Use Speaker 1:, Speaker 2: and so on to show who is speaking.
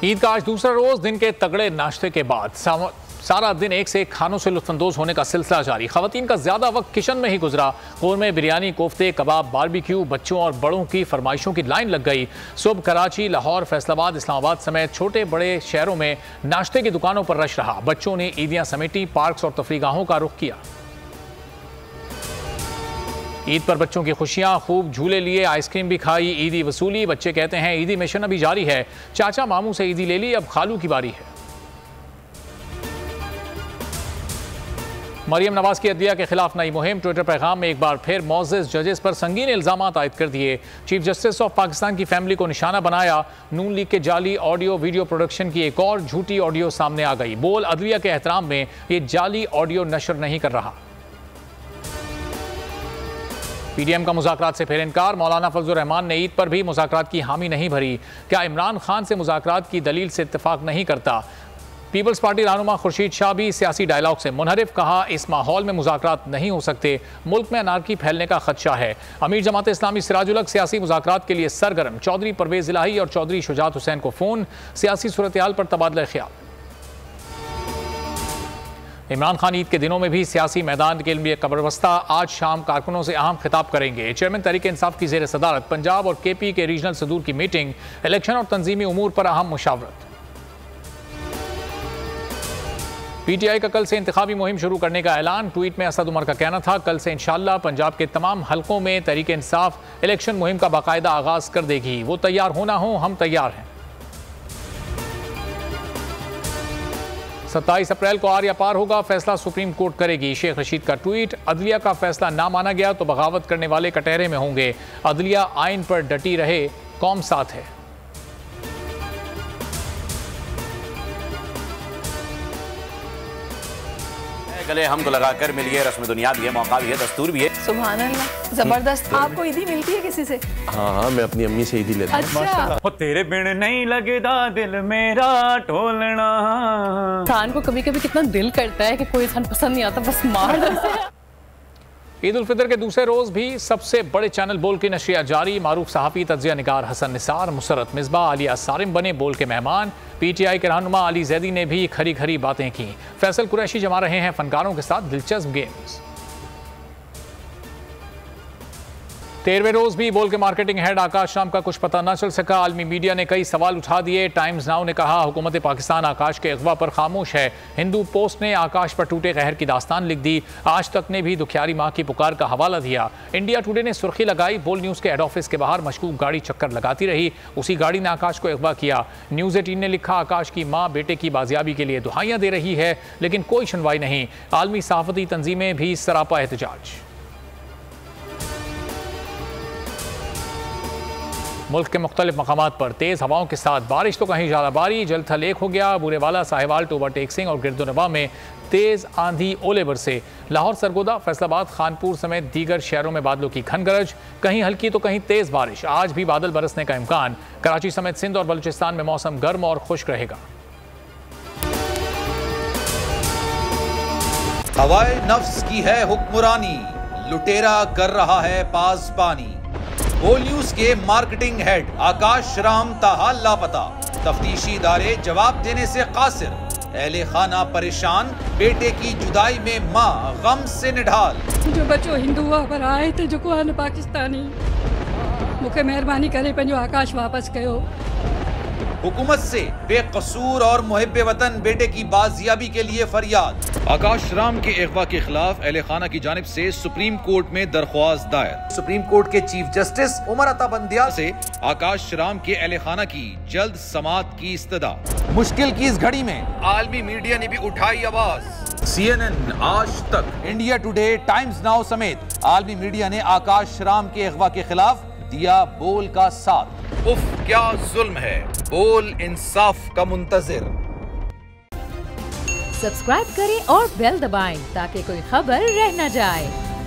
Speaker 1: ईद का आज दूसरा रोज दिन के तगड़े नाश्ते के बाद सारा दिन एक से एक खानों से लुत्फानंदोज होने का सिलसिला जारी। खवातीन का ज्यादा वक्त किचन में ही गुजरा। कोरमे, बिरयानी, कोफ्ते, कबाब, बारबेक्यू, बच्चों और बड़ों की फरमाइशों की लाइन लग गई। सुबह कराची, लाहौर, फैसलाबाद, इस्लामाबाद समेत छोटे बड़े शहरों में नाश्ते की दुकानों पर रश रहा। बच्चों ने ईदियां समेटी, पार्क्स और तफरीगाहों का रुख किया। ईद पर बच्चों की खुशियां, खूब झूले लिए, आइसक्रीम भी खाई, ईदी वसूली। बच्चे कहते हैं ईदी मिशन अभी जारी है। चाचा मामू से ईदी ले ली, अब खालू की बारी है। मरियम नवाज की अदलिया के खिलाफ नई मुहिम। ट्विटर पैगाम में एक बार फिर मोअज़्ज़िज़ जजेस पर संगीन इल्जामात आयद कर दिए। चीफ जस्टिस ऑफ पाकिस्तान की फैमिली को निशाना बनाया। नून लीग के जाली ऑडियो वीडियो प्रोडक्शन की एक और झूठी ऑडियो सामने आ गई। बोल अदलिया के एहतराम में ये जाली ऑडियो नशर नहीं कर रहा। पीडीएम का मुज़ाकरात से फिर इनकार। मौलाना फजलुर रहमान ने ईद पर भी मुज़ाकरात की हामी नहीं भरी। क्या इमरान खान से मुज़ाकरात की दलील से इत्तेफाक नहीं करता? पीपल्स पार्टी रहनुमा खुर्शीद शाह भी सियासी डायलॉग से मुनहरिफ। कहा इस माहौल में मुज़ाकरात नहीं हो सकते, मुल्क में अनारकी फैलने का खदशा है। अमीर जमात इस्लामी सिराजुल हक सियासी मुज़ाकरात के लिए सरगर्म। चौधरी परवेज़ इलाही और चौधरी शुजात हुसैन को फ़ोन। सियासी सूरत हाल पर तबादला ख्याल। इमरान खान ईद के दिनों में भी सियासी मैदान के लिए कब्रबस्ता। आज शाम कारकुनों से अहम खिताब करेंगे। चेयरमैन तहरीक इंसाफ की ज़ेर सदारत पंजाब और केपी के रीजनल सदूर की मीटिंग। इलेक्शन और तंजीमी उमूर पर अहम मुशावरत। पीटीआई का कल से इंतखाबी मुहिम शुरू करने का ऐलान। ट्वीट में असद उमर का कहना था कल से इंशाअल्लाह पंजाब के तमाम हलकों में तहरीक इंसाफ इलेक्शन मुहिम का बाकायदा आगाज कर देगी। वो तैयार होना हो, हम तैयार हैं। 27 अप्रैल को आर या पार होगा, फैसला सुप्रीम कोर्ट करेगी। शेख रशीद का ट्वीट। अदलिया का फैसला ना माना गया तो बगावत करने वाले कटहरे में होंगे। अदलिया आइन पर डटी रहे, कौम साथ है।
Speaker 2: गले हमको लगाकर मिलिए, रस्म दुनिया भी है, मौका भी है, दस्तूर भी है।
Speaker 3: सुभान अल्लाह, जबरदस्त। आपको ईदी मिलती है किसी से?
Speaker 4: हाँ, मैं अपनी अम्मी से ईदी लेता हूँ।
Speaker 3: अच्छा।
Speaker 5: हो तेरे बिन नहीं लगदा दिल मेरा टोलना।
Speaker 3: इंसान को कभी कभी कितना दिल करता है कि कोई इंसान पसंद नहीं आता, बस मार दे।
Speaker 1: ईद उल फितर के दूसरे रोज भी सबसे बड़े चैनल बोल की नशरियात जारी। मारूफ सहाफ़ी, तज्ज़िया निगार हसन निसार, मुसरत मिसबाह, आलिया सारिम बने बोल के मेहमान। पीटीआई के रहनुमा अली जैदी ने भी खरी खरी बातें की। फैसल कुरैशी जमा रहे हैं फनकारों के साथ दिलचस्प गेम्स। 13वें रोज भी बोल के मार्केटिंग हेड आकाश राम का कुछ पता न चल सका। आलमी मीडिया ने कई सवाल उठा दिए। टाइम्स नाउ ने कहा हुकूमत पाकिस्तान आकाश के अगवा पर खामोश है। हिंदू पोस्ट ने आकाश पर टूटे कहर की दास्तान लिख दी। आज तक ने भी दुखियारी माँ की पुकार का हवाला दिया। इंडिया टुडे ने सुर्खी लगाई बोल न्यूज़ के हेड ऑफिस के बाहर मशकूक गाड़ी चक्कर लगाती रही, उसी गाड़ी ने आकाश को अगवा किया। न्यूज़ 18 ने लिखा आकाश की माँ बेटे की बाजियाबी के लिए दुहाइयाँ दे रही है, लेकिन कोई सुनवाई नहीं। आलमी सहाफ़ती तंजीमें भी सरापा एहतजाज। मुल्क के मुख्तलिफ मकामात पर तेज़ हवाओं के साथ बारिश, तो कहीं ज़्यादाबारी। जल थल एक हो गया। बुरेवाला, साहिवाल, टोबा टेक सिंह और गिरदोनवा में तेज़ आंधी ओले बरसे। लाहौर, सरगोदा, फैसलाबाद, खानपुर समेत दीगर शहरों में बादलों की घन गरज, कहीं हल्की तो कहीं तेज़ बारिश। आज भी बादल बरसने का इम्कान। कराची समेत सिंध और बलूचिस्तान में मौसम गर्म और खुश्क रहेगा।
Speaker 6: हवाए नफ्स की है हुक्मरानी, लुटेरा कर रहा है पासबानी। बोल न्यूज के मार्केटिंग हेड आकाश राम ताहा लापता। तफ्तीशी इदारे जवाब देने से कासिर। अहले खाना परेशान, बेटे की जुदाई में माँ गम से निढाल।
Speaker 7: जो बच्चो हिंदू पर आए थे जो को पाकिस्तानी, मुखे मेहरबानी करे पंहिंजो आकाश वापस कयो।
Speaker 6: हुकूमत से बेकसूर और मुहिब्बे वतन बेटे की बाजियाबी के लिए फरियाद। आकाश राम के अगवा के खिलाफ अहले खाना की जानिब से सुप्रीम कोर्ट में दरख्वास्त दायर। सुप्रीम कोर्ट के चीफ जस्टिस उमर अता बंदियाल से आकाश राम के अहले खाना की जल्द समाअत की इस्तदा। मुश्किल की इस घड़ी में आलमी मीडिया ने भी उठाई आवाज। CNN, आज तक, इंडिया टुडे, टाइम्स नाउ समेत आलमी मीडिया ने आकाश राम के अगवा के खिलाफ दिया बोल का साथ। उफ क्या जुल्म है, बोल इंसाफ का मुंतजिर।
Speaker 8: सब्सक्राइब करें और बेल दबाएं ताकि कोई खबर रह न जाए।